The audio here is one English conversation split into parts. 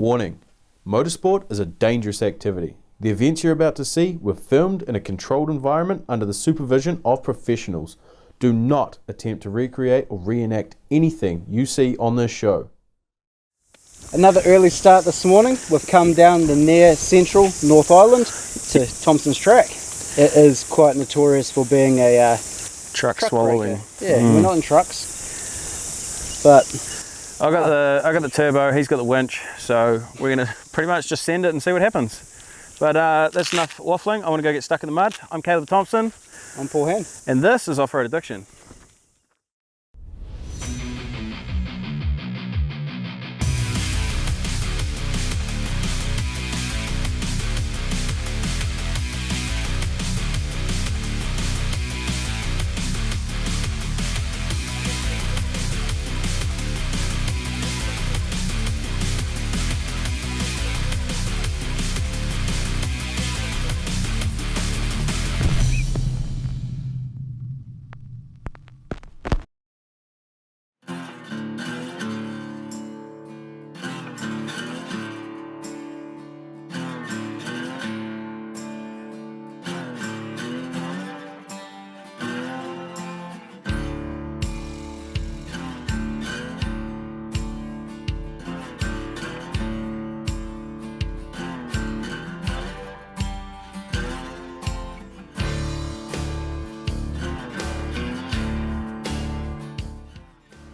Warning: motorsport is a dangerous activity. The events you're about to see were filmed in a controlled environment under the supervision of professionals. Do not attempt to recreate or reenact anything you see on this show. Another early start this morning. We've come down the near central North Island to Thompson's track. It is quite notorious for being a truck swallowing. Yeah, we're not in trucks, but I got the turbo. He's got the winch, so we're gonna pretty much just send it and see what happens. But that's enough waffling. I want to go get stuck in the mud. I'm Caleb Thompson. I'm Paul Hand. And this is Offroad Addiction.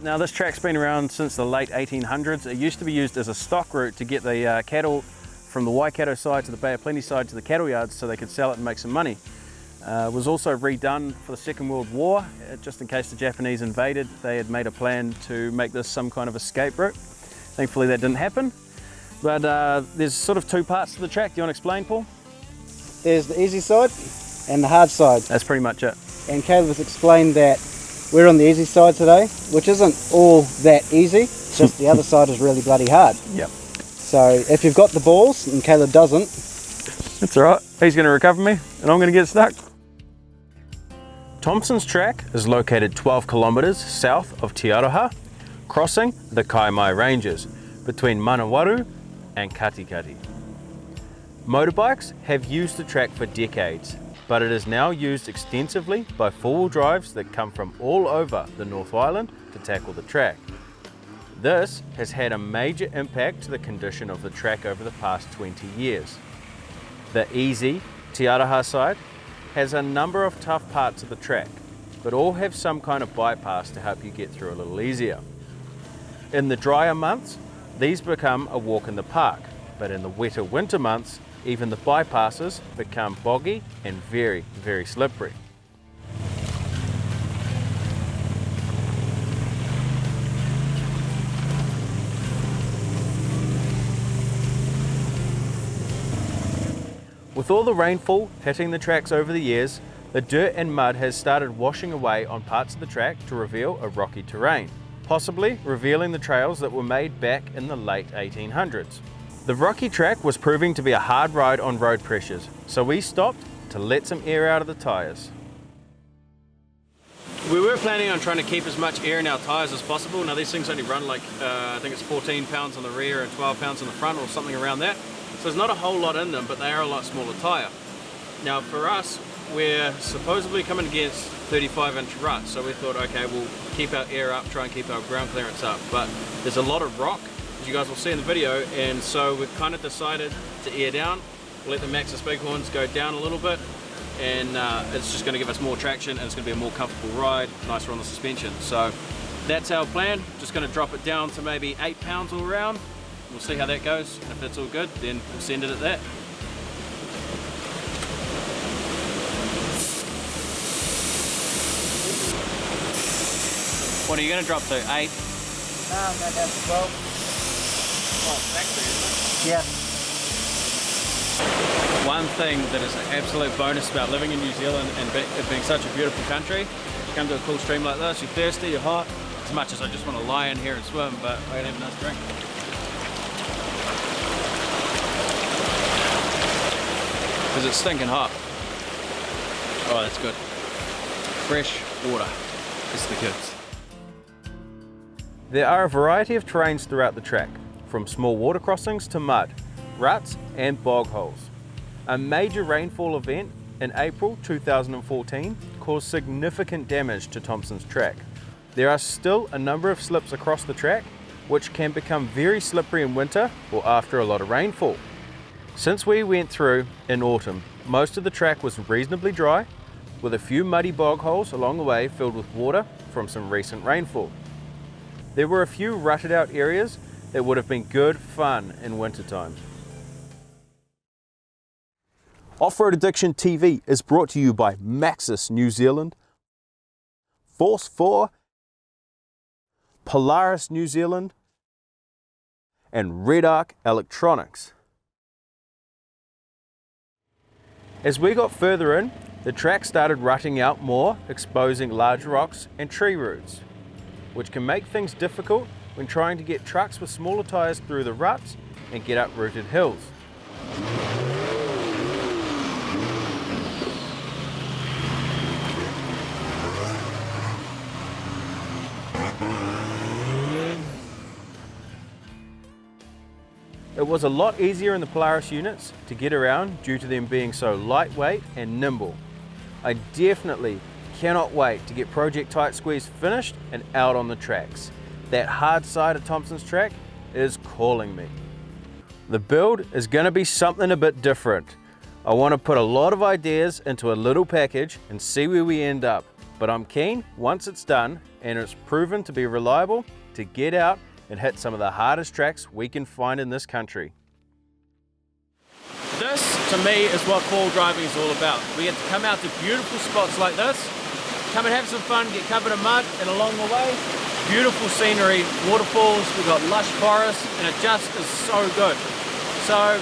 Now this track's been around since the late 1800s. It used to be used as a stock route to get the cattle from the Waikato side to the Bay of Plenty side to the cattle yards so they could sell it and make some money. It was also redone for the Second World War, just in case the Japanese invaded. They had made a plan to make this some kind of escape route. Thankfully that didn't happen. But there's sort of two parts to the track. Do you want to explain, Paul? There's the easy side and the hard side. That's pretty much it. And Caleb has explained that we're on the easy side today, which isn't all that easy, just the other side is really bloody hard. Yep. So if you've got the balls, and Caleb doesn't, it's alright, he's going to recover me and I'm going to get stuck. Thompson's track is located 12 kilometres south of Te Aroha, crossing the Kaimai Ranges between Manawaru and Katikati. Motorbikes have used the track for decades, but it is now used extensively by four-wheel drives that come from all over the North Island to tackle the track. This has had a major impact to the condition of the track over the past 20 years. The easy Te Aroha side has a number of tough parts of the track, but all have some kind of bypass to help you get through a little easier. In the drier months, these become a walk in the park, but in the wetter winter months, even the bypasses become boggy and very, very slippery. With all the rainfall hitting the tracks over the years, the dirt and mud has started washing away on parts of the track to reveal a rocky terrain, possibly revealing the trails that were made back in the late 1800s. The rocky track was proving to be a hard ride on road pressures, so we stopped to let some air out of the tyres. We were planning on trying to keep as much air in our tyres as possible. Now these things only run like, I think it's 14 pounds on the rear and 12 pounds on the front or something around that. So there's not a whole lot in them, but they are a lot smaller tyre. Now for us, we're supposedly coming against 35-inch ruts, so we thought, okay, we'll keep our air up, try and keep our ground clearance up, but there's a lot of rock, as you guys will see in the video, and so we've kind of decided to air down. We'll let the Maxxis Bighorns go down a little bit, and it's just going to give us more traction, and it's going to be a more comfortable ride, nicer on the suspension. So that's our plan. Just going to drop it down to maybe 8 pounds all around. We'll see how that goes, and if that's all good, then we'll send it at that. What are you going to drop to? 8? no, I'm going down to 12. Oh, factory, isn't it? Yeah. One thing that is an absolute bonus about living in New Zealand and it being such a beautiful country, you come to a cool stream like this, you're thirsty, you're hot, as much as I just want to lie in here and swim, but I can have a nice drink. Because it's stinking hot. Oh, that's good. Fresh water. It's the kids. There are a variety of terrains throughout the track, from small water crossings to mud, ruts and bog holes. A major rainfall event in April 2014 caused significant damage to Thompson's track. There are still a number of slips across the track which can become very slippery in winter or after a lot of rainfall. Since we went through in autumn, most of the track was reasonably dry, with a few muddy bog holes along the way filled with water from some recent rainfall. There were a few rutted out areas that would have been good fun in wintertime. Off-Road Addiction TV is brought to you by Maxxis New Zealand, Force 4, Polaris New Zealand, and REDARC Electronics. As we got further in, the track started rutting out more, exposing large rocks and tree roots, which can make things difficult when trying to get trucks with smaller tyres through the ruts and get up rooted hills. It was a lot easier in the Polaris units to get around due to them being so lightweight and nimble. I definitely cannot wait to get Project Tight Squeeze finished and out on the tracks. That hard side of Thompson's track is calling me. The build is going to be something a bit different. I want to put a lot of ideas into a little package and see where we end up, but I'm keen once it's done and it's proven to be reliable to get out and hit some of the hardest tracks we can find in this country. This, to me, is what fall driving is all about. We get to come out to beautiful spots like this, come and have some fun, get covered in mud, and along the way, beautiful scenery, waterfalls, we've got lush forests, and it just is so good. So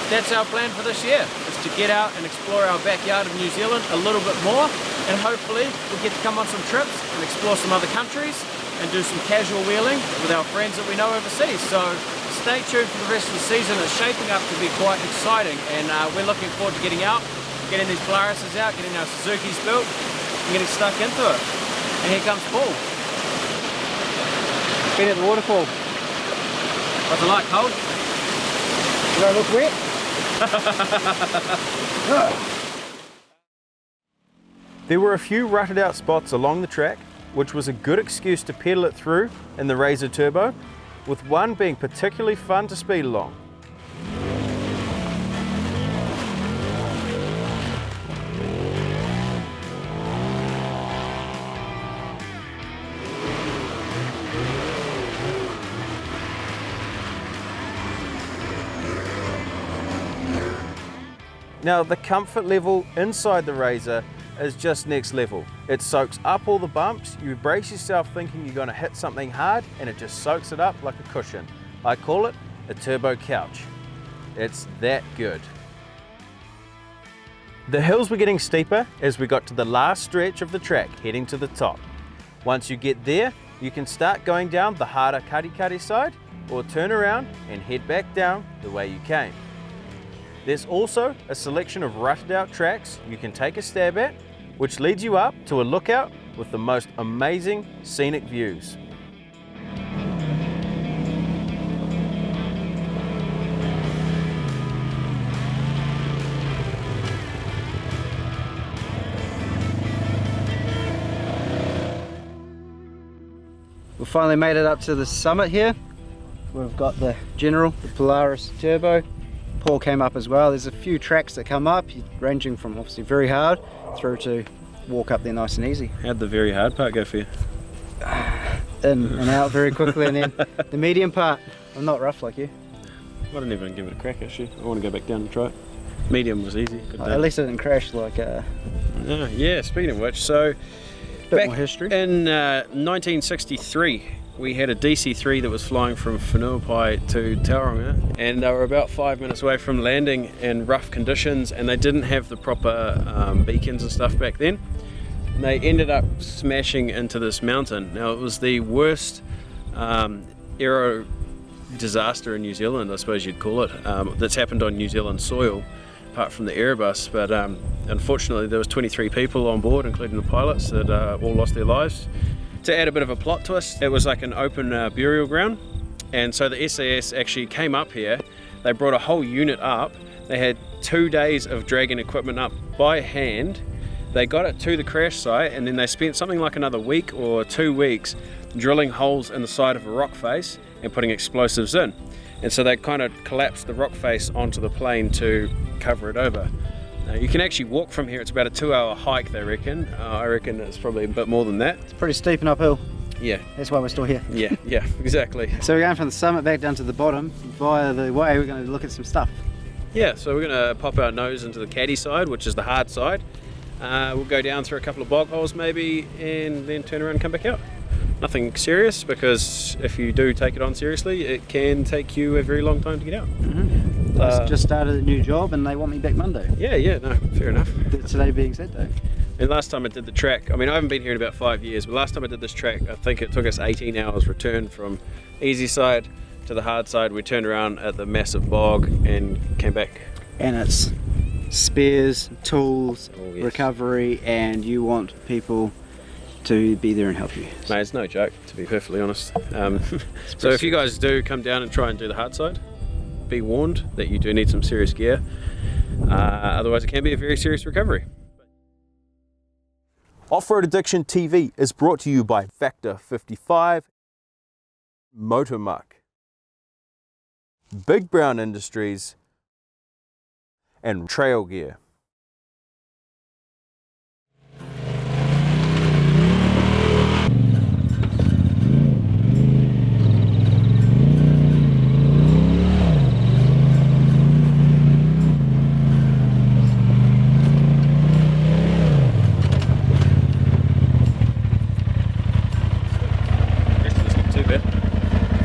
that's our plan for this year, is to get out and explore our backyard of New Zealand a little bit more, and hopefully we'll get to come on some trips and explore some other countries and do some casual wheeling with our friends that we know overseas. So stay tuned for the rest of the season. It's shaping up to be quite exciting, and we're looking forward to getting out, getting these Polarises out, getting our Suzukis built, and getting stuck into it. And here comes Paul. Been at the waterfall. What's it like, cold? Do I look wet? There were a few rutted out spots along the track, which was a good excuse to pedal it through in the Razor Turbo, with one being particularly fun to speed along. Now, the comfort level inside the Razor is just next level. It soaks up all the bumps, you brace yourself thinking you're going to hit something hard, and it just soaks it up like a cushion. I call it a turbo couch. It's that good. The hills were getting steeper as we got to the last stretch of the track heading to the top. Once you get there, you can start going down the harder kari side, or turn around and head back down the way you came. There's also a selection of rutted out tracks you can take a stab at, which leads you up to a lookout with the most amazing scenic views. We finally made it up to the summit here. We've got the General, the Polaris Turbo. Paul came up as well. There's a few tracks that come up, ranging from obviously very hard through to walk up there nice and easy. How'd the very hard part go for you? In and out very quickly, and then the medium part, I'm not rough like you. I didn't even give it a crack actually. I want to go back down and try it. Medium was easy. Good At least I didn't crash like yeah, speaking of which, so bit back more history. in 1963, we had a DC-3 that was flying from Whenuapai to Te Aroha, and they were about 5 minutes away from landing in rough conditions, and they didn't have the proper beacons and stuff back then. And they ended up smashing into this mountain. Now, it was the worst aero disaster in New Zealand, I suppose you'd call it, that's happened on New Zealand soil, apart from the Airbus. But unfortunately, there was 23 people on board, including the pilots, that all lost their lives. To add a bit of a plot twist, it was like an open burial ground, And so the SAS actually came up here. They brought a whole unit up. They had 2 days of dragging equipment up by hand. They got it to the crash site, and then they spent something like another week or 2 weeks drilling holes in the side of a rock face and putting explosives in. And so they kind of collapsed the rock face onto the plane to cover it over. You can actually walk from here. It's about a 2-hour hike, they reckon. I reckon it's probably a bit more than that. It's pretty steep and uphill. Yeah. That's why we're still here. Yeah, exactly. So we're going from the summit back down to the bottom. Via the way, we're going to look at some stuff. Yeah, so we're going to pop our nose into the caddy side, which is the hard side. We'll go down through a couple of bog holes maybe, and then turn around and come back out. Nothing serious, because if you do take it on seriously, it can take you a very long time to get out. I just started a new job and they want me back Monday. Yeah, no, fair enough. Today being said though. And last time I did the track, I mean, I haven't been here in about 5 years, but last time I did this track, I think it took us 18 hours return from easy side to the hard side. We turned around at the massive bog and came back. And it's spares, tools, yes. recovery, and you want people to be there and help you. Mate, it's no joke, to be perfectly honest. So if you guys do come down and try and do the hard side, be warned that you do need some serious gear. Otherwise it can be a very serious recovery. Off-Road Addiction TV is brought to you by Factor 55, Motomuck, Big Brown Industries, and Trail Gear.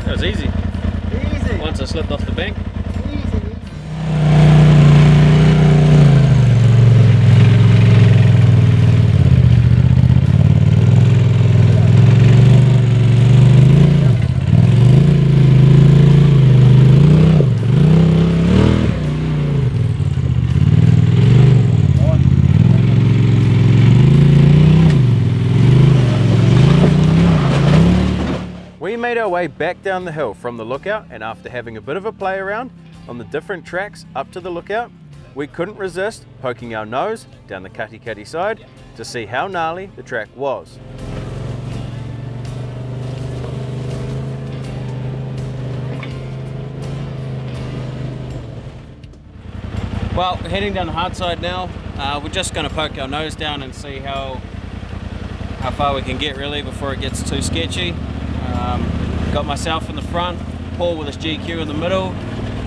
That was easy. Easy. Once I slipped off the bank. We made our way back down the hill from the lookout, and after having a bit of a play around on the different tracks up to the lookout, we couldn't resist poking our nose down the Kati side to see how gnarly the track was. Well, we're heading down the hard side now. We're just going to poke our nose down and see how far we can get really before it gets too sketchy. Got myself in the front, Paul with his GQ in the middle,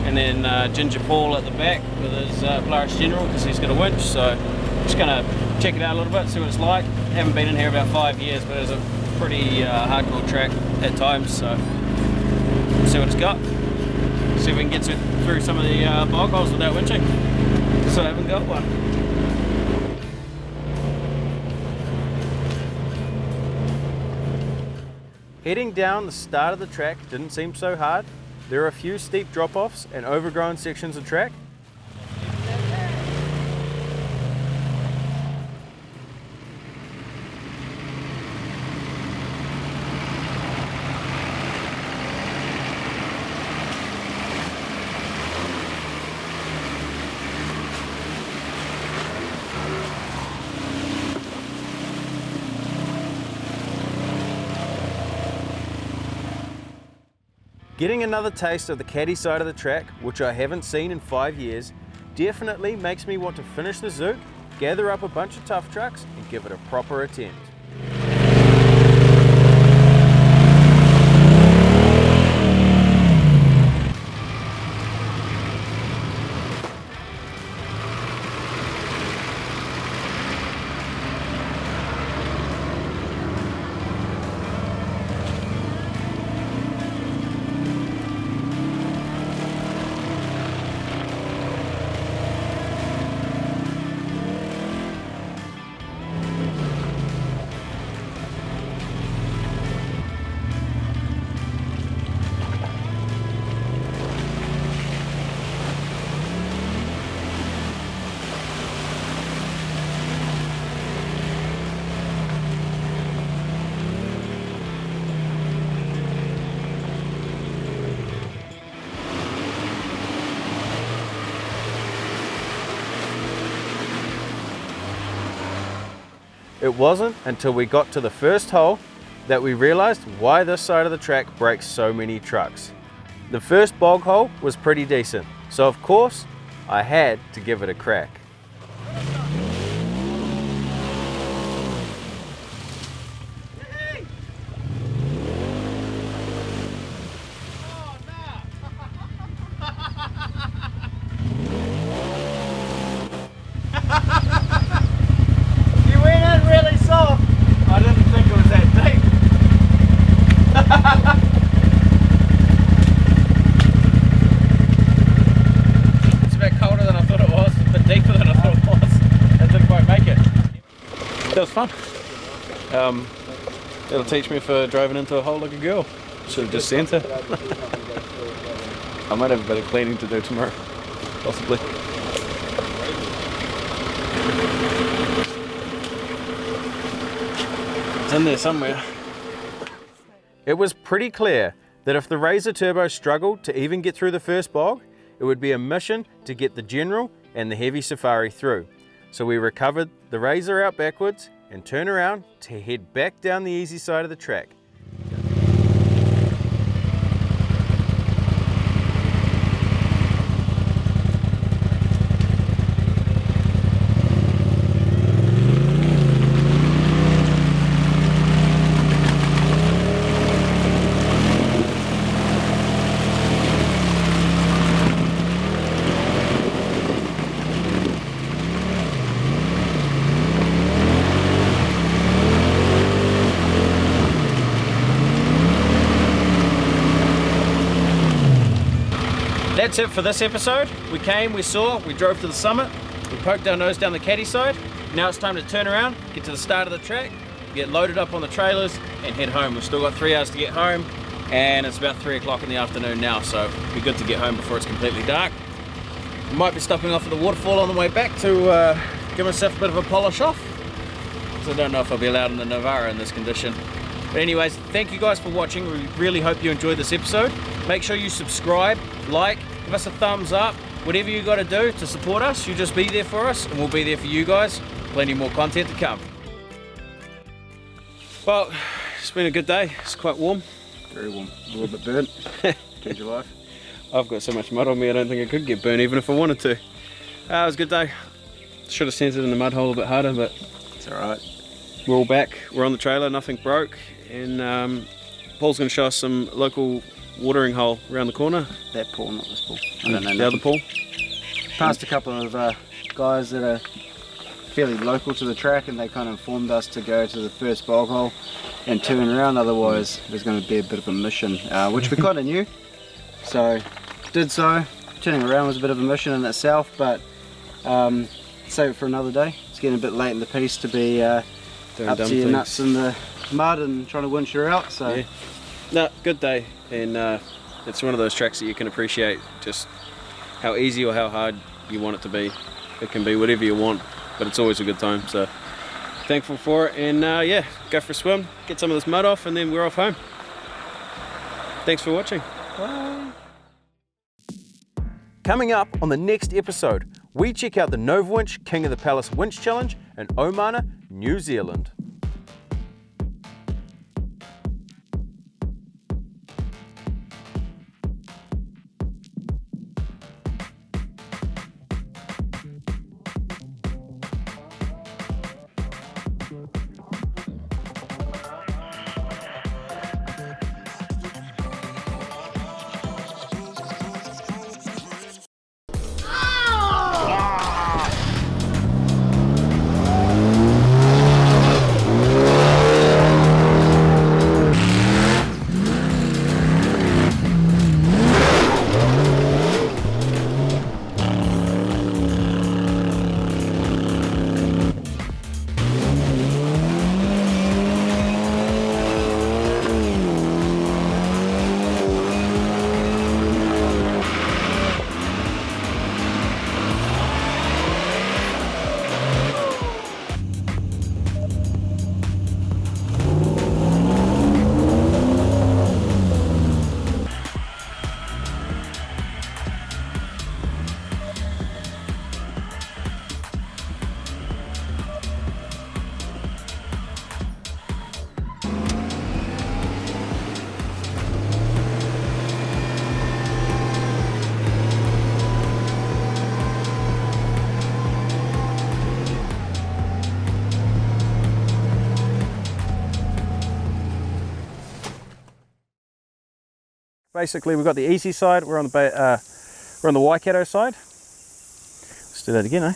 and then Ginger Paul at the back with his Polaris General because he's got a winch. So just going to check it out a little bit, see what it's like. Haven't been in here about 5 years, but it's a pretty hardcore track at times. So see what it's got. See if we can get through some of the bog holes without winching. So I haven't got one. Heading down the start of the track didn't seem so hard. There are a few steep drop-offs and overgrown sections of track. Getting another taste of the caddy side of the track, which I haven't seen in 5 years, definitely makes me want to finish the Zook, gather up a bunch of tough trucks and give it a proper attempt. It wasn't until we got to the first hole that we realized why this side of the track breaks so many trucks. The first bog hole was pretty decent, so of course I had to give it a crack. You went in really soft. I didn't think it was that deep. It's a bit colder than I thought it was, a bit deeper than I thought it was. It didn't quite make it. That was fun. It'll teach me for driving into a hole like a girl. Should have just sent her. I might have a bit of cleaning to do tomorrow, possibly. It's in there somewhere. It was pretty clear that if the Razor Turbo struggled to even get through the first bog, it would be a mission to get the General and the Heavy Safari through. So we recovered the Razor out backwards and turned around to head back down the easy side of the track. That's it for this episode. We came, we saw, we drove to the summit, we poked our nose down the caddy side. Now it's time to turn around, get to the start of the track, get loaded up on the trailers and head home. We've still got 3 hours to get home and it's about 3 o'clock in the afternoon now, so it'll be good to get home before it's completely dark. We might be stopping off at the waterfall on the way back to give myself a bit of a polish off, because I don't know if I'll be allowed in the Navara in this condition. But anyways, thank you guys for watching. We really hope you enjoyed this episode. Make sure you subscribe, like, give us a thumbs up, whatever you got to do to support us. You just be there for us and we'll be there for you guys. Plenty more content to come. Well, it's been a good day. It's quite warm. Very warm, a little bit burnt. Change your life. I've got so much mud on me I don't think I could get burnt even if I wanted to. It was a good day. Should have sent it in the mud hole a bit harder, but It's alright. we're all back. We're on the trailer, nothing broke, and Paul's going to show us some local watering hole around the corner. That pool, not this pool. I don't know. The other pool. Passed a couple of guys that are fairly local to the track, and they kind of informed us to go to the first bog hole and turn around, otherwise there's going to be a bit of a mission, which we kind of knew. So, did so. Turning around was a bit of a mission in itself, but save it for another day. It's getting a bit late in the piece to be up to your nuts in the mud and trying to winch her out, so... Yeah. No, good day, and it's one of those tracks that you can appreciate just how easy or how hard you want it to be. It can be whatever you want, but it's always a good time, so thankful for it. And yeah, go for a swim, get some of this mud off, and then we're off home. Thanks for watching. Bye. Coming up on the next episode, we check out the Nova Winch King of the Palace Winch Challenge in Omana, New Zealand. Basically, we've got the easy side, we're on the Waikato side. Let's do that again, eh?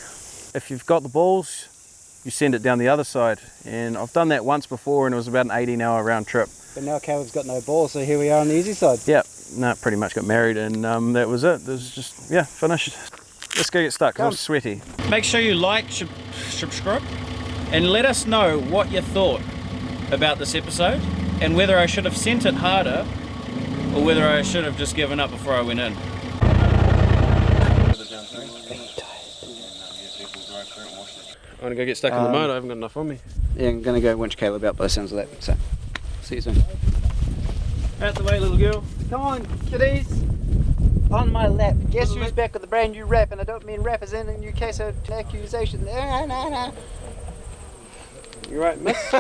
If you've got the balls, you send it down the other side. And I've done that once before and it was about an 18-hour round trip. But now Caleb's got no balls, so here we are on the easy side. Yeah, no, pretty much got married and that was it. It was just, yeah, finished. Let's go get stuck, 'cause I'm sweaty. Make sure you like, subscribe, and let us know what you thought about this episode and whether I should have sent it harder or whether I should have just given up before I went in. I'm gonna go get stuck in the mud, I haven't got enough on me. Yeah, I'm gonna go winch Caleb out by the sounds of that, so see you soon. Out the way, little girl. Come on, kiddies! On my lap. Guess who's back with a brand new rap, and I don't mean rap as in UK, so accusation. You right, miss?